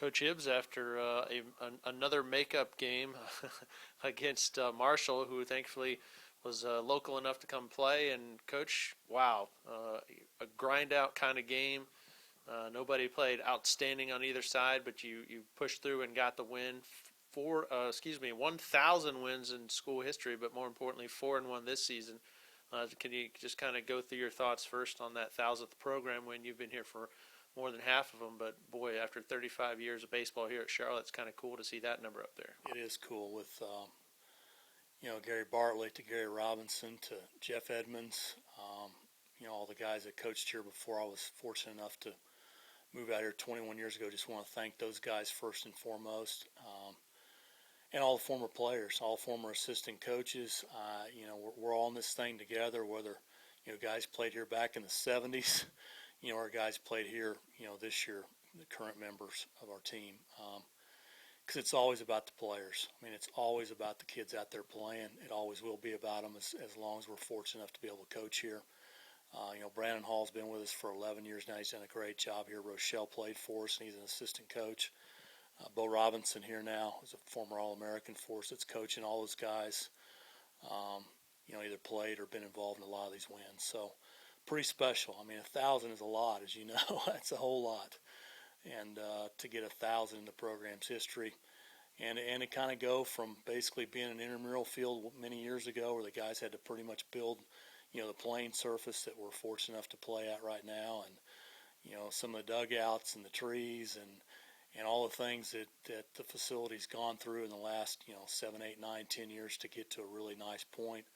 Coach Hibbs after another makeup game against Marshall, who thankfully was local enough to come play. And Coach, wow, a grind out kind of game. Nobody played outstanding on either side, but you pushed through and got the win. 1,000 wins in school history, but more importantly, 4-1 this season. Can you just kind of go through your thoughts first on that 1,000th program win? You've been here for more than half of them, but boy, after 35 years of baseball here at Charlotte, it's kind of cool to see that number up there. It is cool with, Gary Bartley to Gary Robinson to Jeff Edmonds, all the guys that coached here before I was fortunate enough to move out here 21 years ago. Just want to thank those guys first and foremost. And all the former players, all former assistant coaches. We're all in this thing together, whether, guys played here back in the 70s, our guys played here, this year, the current members of our team. Because it's always about the players. I mean, it's always about the kids out there playing. It always will be about them as long as we're fortunate enough to be able to coach here. Brandon Hall's been with us for 11 years now. He's done a great job here. Rochelle played for us, and he's an assistant coach. Bo Robinson here now is a former All-American for us that's coaching all those guys. Either played or been involved in a lot of these wins. So pretty special. I mean, 1,000 is a lot, as you know. That's a whole lot. And to get 1,000 in the program's history. And to kind of go from basically being an intramural field many years ago where the guys had to pretty much build, the playing surface that we're fortunate enough to play at right now. And, some of the dugouts and the trees and all the things that the facility's gone through in the last, 7, 8, 9, 10 years to get to a really nice point.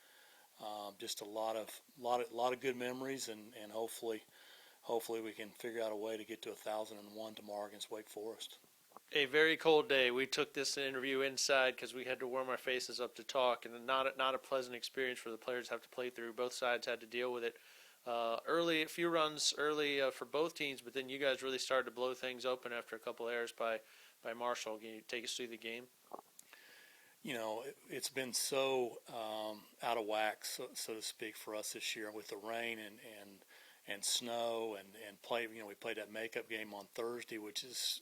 Just a lot of good memories, and hopefully we can figure out a way to get to 1,001 tomorrow against Wake Forest. A very cold day. We took this interview inside because we had to warm our faces up to talk, and not a pleasant experience for the players to have to play through. Both sides had to deal with it. A few runs early for both teams, but then you guys really started to blow things open after a couple errors by Marshall. Can you take us through the game? It's been so out of whack, so to speak, for us this year with the rain and snow and play. We played that makeup game on Thursday, which is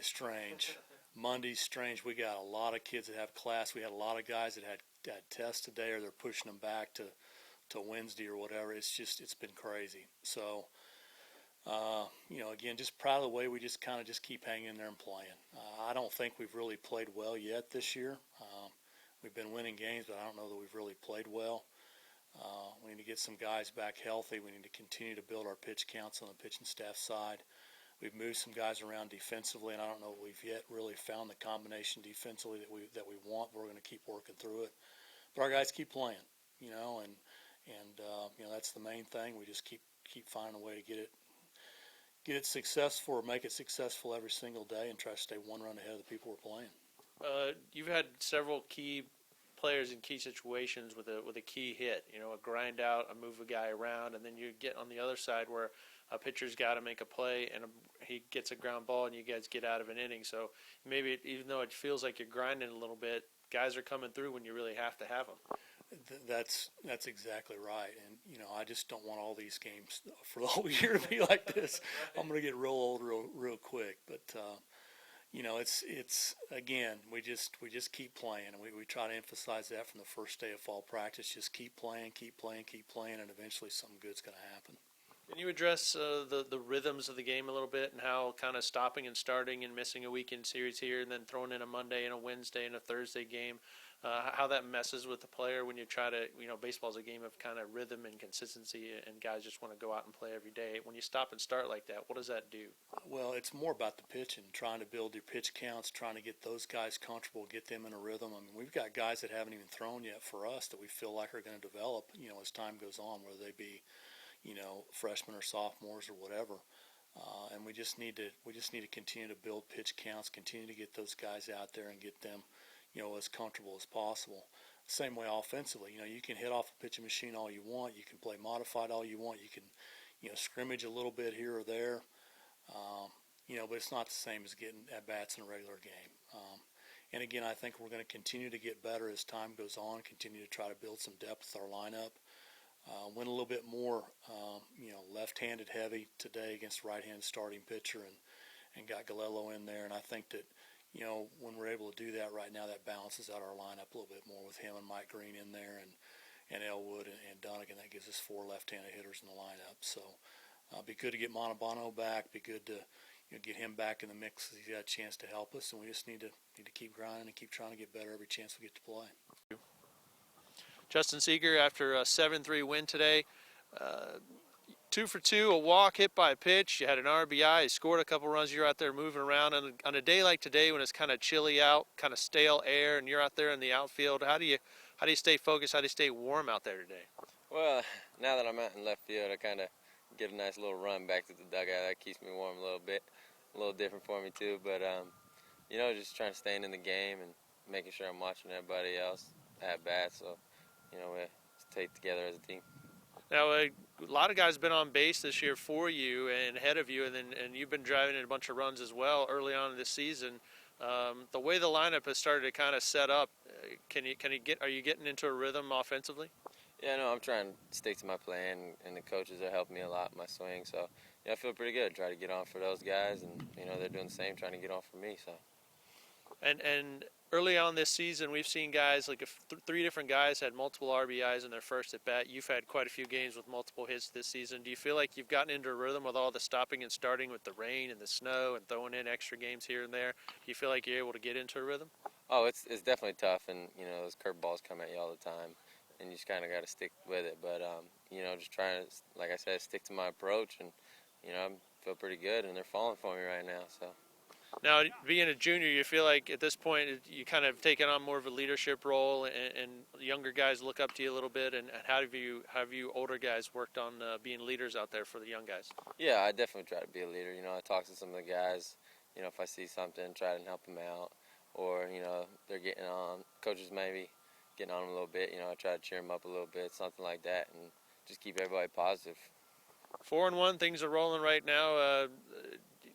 strange. Monday's strange. We got a lot of kids that have class. We had a lot of guys that had tests today, or they're pushing them back to Wednesday or whatever. It's been crazy. So, again, just proud of the way we just kind of keep hanging in there and playing. I don't think we've really played well yet this year. We've been winning games, but I don't know that we've really played well. We need to get some guys back healthy. We need to continue to build our pitch counts on the pitching staff side. We've moved some guys around defensively, and I don't know if we've yet really found the combination defensively that we want. We're going to keep working through it. But our guys keep playing, and that's the main thing. We just keep finding a way to get it successful or make it successful every single day and try to stay one run ahead of the people we're playing. You've had several key players in key situations with a key hit, a grind out, a move a guy around, and then you get on the other side where a pitcher's got to make a play and he gets a ground ball and you guys get out of an inning. So maybe even though it feels like you're grinding a little bit, guys are coming through when you really have to have them. That's exactly right, and I just don't want all these games for the whole year to be like this. I'm going to get real old real quick, but it's again we just keep playing, and we try to emphasize that from the first day of fall practice. Just keep playing, and eventually something good's going to happen. Can you address the rhythms of the game a little bit and how kind of stopping and starting and missing a weekend series here and then throwing in a Monday and a Wednesday and a Thursday game, how that messes with the player when you try to, baseball's a game of kind of rhythm and consistency, and guys just want to go out and play every day. When you stop and start like that, what does that do? Well, it's more about the pitching, trying to build your pitch counts, trying to get those guys comfortable, get them in a rhythm. I mean, we've got guys that haven't even thrown yet for us that we feel like are going to develop, as time goes on, whether they be freshmen or sophomores or whatever, and we just need to continue to build pitch counts, continue to get those guys out there and get them, as comfortable as possible. Same way offensively, you can hit off a pitching machine all you want, you can play modified all you want, you can, scrimmage a little bit here or there, but it's not the same as getting at bats in a regular game. And again, I think we're going to continue to get better as time goes on, continue to try to build some depth with our lineup. Went a little bit more, left-handed heavy today against right-handed starting pitcher, and got Galello in there. And I think that, when we're able to do that right now, that balances out our lineup a little bit more with him and Mike Green in there and Elwood and Dunnigan. That gives us 4 left-handed hitters in the lineup. So be good to get Montalbano back. Be good to get him back in the mix. He's got a chance to help us, and we just need to keep grinding and keep trying to get better every chance we get to play. Justin Seager, after a 7-3 win today, 2 for 2, a walk, hit by a pitch. You had an RBI. You scored a couple runs. You're out there moving around. And on a day like today, when it's kind of chilly out, kind of stale air, and you're out there in the outfield, how do you stay focused? How do you stay warm out there today? Well, now that I'm out in left field, I kind of get a nice little run back to the dugout. That keeps me warm a little bit. A little different for me too, but just trying to stay in the game and making sure I'm watching everybody else at bat. So, we stay together as a team. Now, a lot of guys have been on base this year for you and ahead of you, and you've been driving in a bunch of runs as well early on in this season. The way the lineup has started to kind of set up, are you getting into a rhythm offensively? Yeah, no, I'm trying to stick to my plan, and the coaches are helping me a lot in my swing. So, I feel pretty good. Try to get on for those guys, and they're doing the same, trying to get on for me. So. And early on this season, we've seen guys like three different guys had multiple RBIs in their first at bat. You've had quite a few games with multiple hits this season. Do you feel like you've gotten into a rhythm with all the stopping and starting with the rain and the snow and throwing in extra games here and there? Do you feel like you're able to get into a rhythm? Oh, it's definitely tough, and those curveballs come at you all the time, and you just kind of got to stick with it. But just trying to, like I said, stick to my approach, and I feel pretty good, and they're falling for me right now. So. Now, being a junior, you feel like at this point you kind of taken on more of a leadership role, and younger guys look up to you a little bit. And how have you older guys worked on being leaders out there for the young guys? Yeah, I definitely try to be a leader. I talk to some of the guys. If I see something, try to help them out, or they're getting on. Coaches maybe getting on them a little bit. I try to cheer them up a little bit, something like that, and just keep everybody positive. 4-1, things are rolling right now.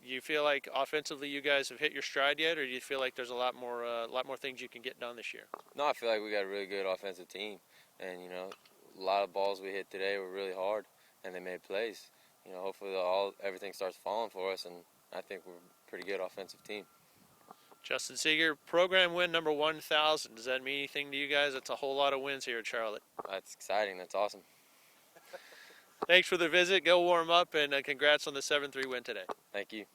Do you feel like offensively you guys have hit your stride yet, or do you feel like there's a lot more things you can get done this year? No, I feel like we got a really good offensive team, and a lot of balls we hit today were really hard, and they made plays. Hopefully everything starts falling for us, and I think we're a pretty good offensive team. Justin Seager, program win number 1,000. Does that mean anything to you guys? That's a whole lot of wins here at Charlotte. That's exciting. That's awesome. Thanks for the visit. Go warm up, and congrats on the 7-3 win today. Thank you.